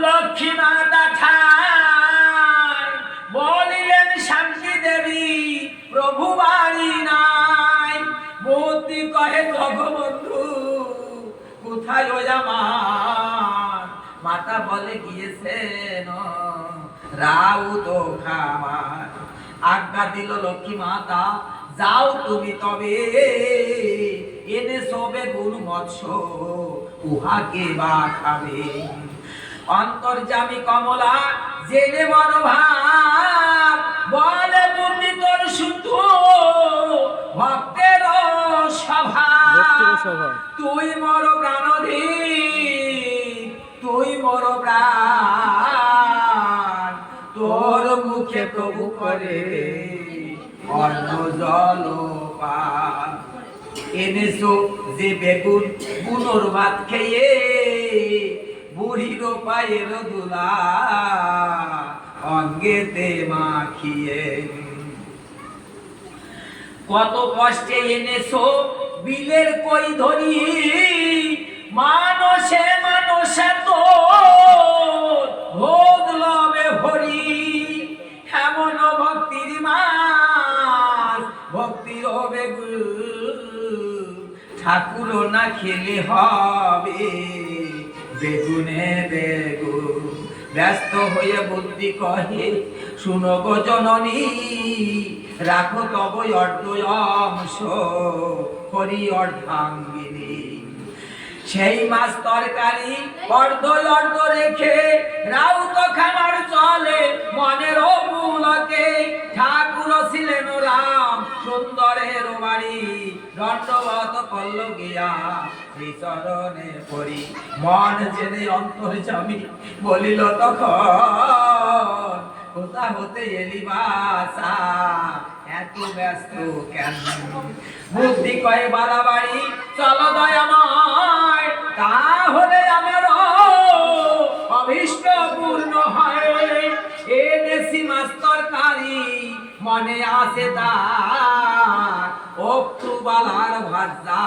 লক্ষ্মী মাতা ঠাই বলিলেন শান্তি দেবী প্রভু বাড়ি নাই। মূর্তি কহে জগবন্ধু কোথায় ওই আমার মাতা বলে গিয়েছেন রাউত খামার। আজ্ঞা দিল লক্ষ্মী মাতা যাও তুমি তবে এনে সবে গুরু মৎস্য উহাকে বা খাবে। অন্তর্যামী কমলা জেনে মনোভাব বলে বুদ্ধি তোর শুদ্ধ ভক্তের স্বভাব। তুই মর প্রাণধীর তুই মর প্রাণ তোর মুখে প্রভু করে অন্ন জল পান। এনেছো যে বেগুন পুনর ভাত খেয়ে বুড়ির পায়ের দুলা অঙ্গেতে মাখিয়ে। কত কষ্টে এনেছো বিলের কই ধরি মানসে মানসে তো ভোগ লবে হরি। এমন ভক্তির মাস ভক্তির হবে ঠাকুর না খেলে হবে বেগুনে বেগুন। ব্যস্ত হয়ে বুদ্ধি কহে শুনো গো জননী রাখো তব অর্ধ অংশ হরি অর্ধাঙ্গিনী। সেই মাছ তরকারি অর্ধ অর্ধ রেখে রাউত খামার চলে মনের মূলকে। ঠাকুর ছিলেন রাম সুন্দরের বাড়ি দণ্ডবত করল গিয়া শ্রীচরণে পড়ি। মন জেনে অন্তর্যামী বলিল তখন কোথা হতে এলি বাসা এত ব্যস্ত কেন। বুদ্ধি কয়ে বাড়াবাড়ি চলো দয়াময় তাহলে আমার অভীষ্ট পূর্ণ হয়। এ দেশি মাছ তরকারি মনে আছে তার অক্টুবালার ভাজা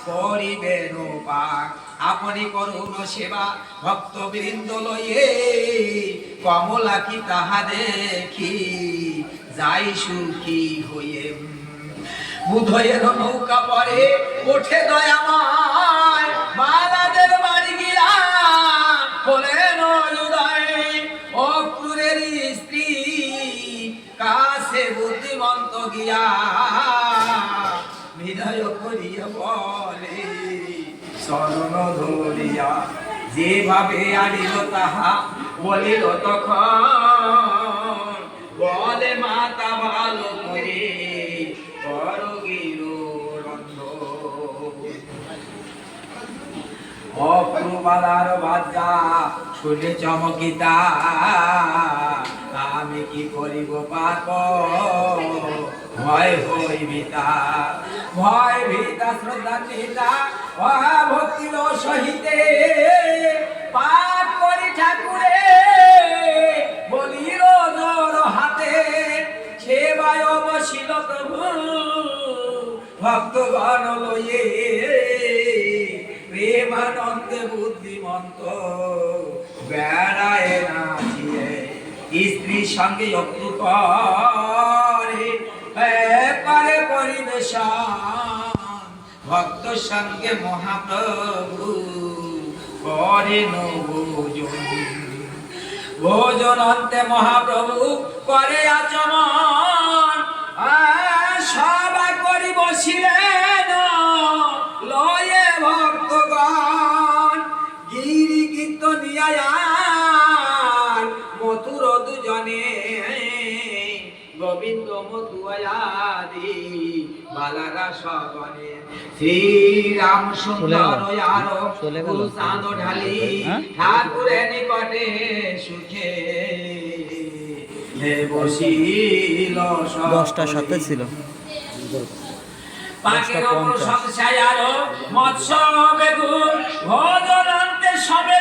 করিবেন পাক। আপনি করুন সেবা ভক্তবৃন্দ লইয়ে কমলা কি তাহা দেখি যাই সুখী হয়ে। বুধয়ের নৌকা পরে ওঠে দয়াময় বালাদের বাড়ি গিয়া হলেন উদয়। অক্রুরের স্ত্রী কাছে বুদ্ধিমন্ত গিয়া বিদায় করিয়া বলে শরণ ধরিয়া যেভাবে আনিল তাহা বলিল তখন বলে মাতা ভালো করে অক্রুবালার বাজা শুনে চমকিতা আমি কি করিব পাপ ভয় হইবিতা। ভয় ভীতা শ্রদ্ধা নিতা অহা ভক্তির সহিতে পাপ করি ঠাকুরে বলিল জোর হাতে। সেবায় বসিল প্রভু ভক্তগণ লইয়ে প্রেমানন্দে বুদ্ধিমন্ত বেড়ায় নাচিয়ে। স্ত্রীর সঙ্গে অক্রু করে পারে পরিবেশন ভক্ত সঙ্গে মহাপ্রভু করেন ভোজন। ভোজন অন্তে মহাপ্রভু করে আচমন সবাই করি বসিলেন লয়ে ভক্তগণ। গিরি কীর্তনিয়ার মথুর দুজনে গোবিন্দ মধুয়াদি বালারা সগনে। শ্রীরাম সুন্দর চাঁদ ঢালি ঠাকুরের নিকটে সুখে বসিল। 10টার সাথে ছিল পাখির সংসার মৎস্য বেগুন ভোজন আনতে সবে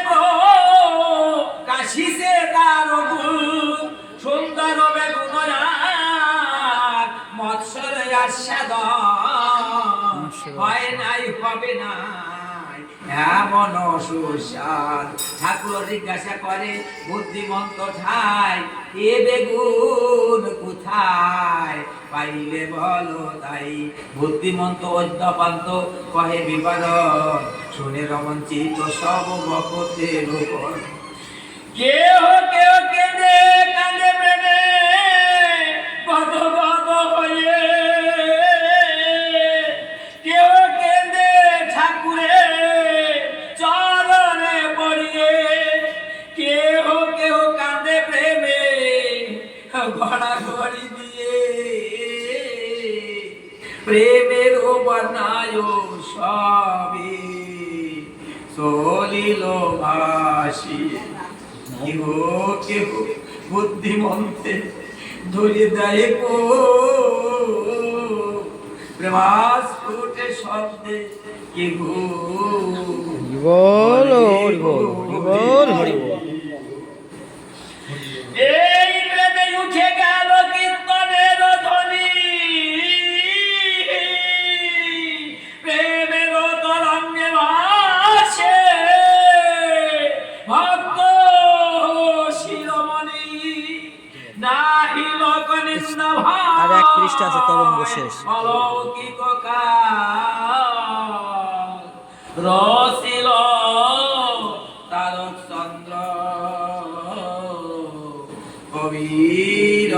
কাশিছে তার গুণ। সুন্দর বেগুন মৎস্যের আস্বাদন হয় নাই হবে নাই এমন সুস্বাদ। ঠাকুর জিজ্ঞাসা করে বুদ্ধিমন্ত ঠাই, এ বেগুন কোথায় পাইলে বলো তাই। বুদ্ধিমন্ত অদ্যপান্ত কহে বিবরণ, শুনে রমঞ্চিত সব ভক্তের উপর। কেহ কেহ কেঁদে কাঁদে প্রেমে কত কত হয়ে, কেউ কেঁদে ঠাকুরে চরণে পড়িয়ে, কেহ কেহ কাঁদে প্রেমে গড়াগড়ি দিয়ে। প্রেমের বর্ণায় সবে চলিল ভাসি, কেহ কেহ বুদ্ধিমন্তে ধরে দেয় কো, প্রেমাস্ফুটে শব্দে কেহ বল হরি বল, হরি বল, হরি বল। এই প্রেমে উঠে গেল কীর্তনের ধ্বনি, প্রেমের তরঙ্গে ভাসে ভক্ত শিরোমণি। নাহি লোক নিন্দা ভাব, আর এক পৃষ্ঠা আছে, তরঙ্গ শেষ। অলৌকিক কাল রসিল তারক চন্দ্র কবির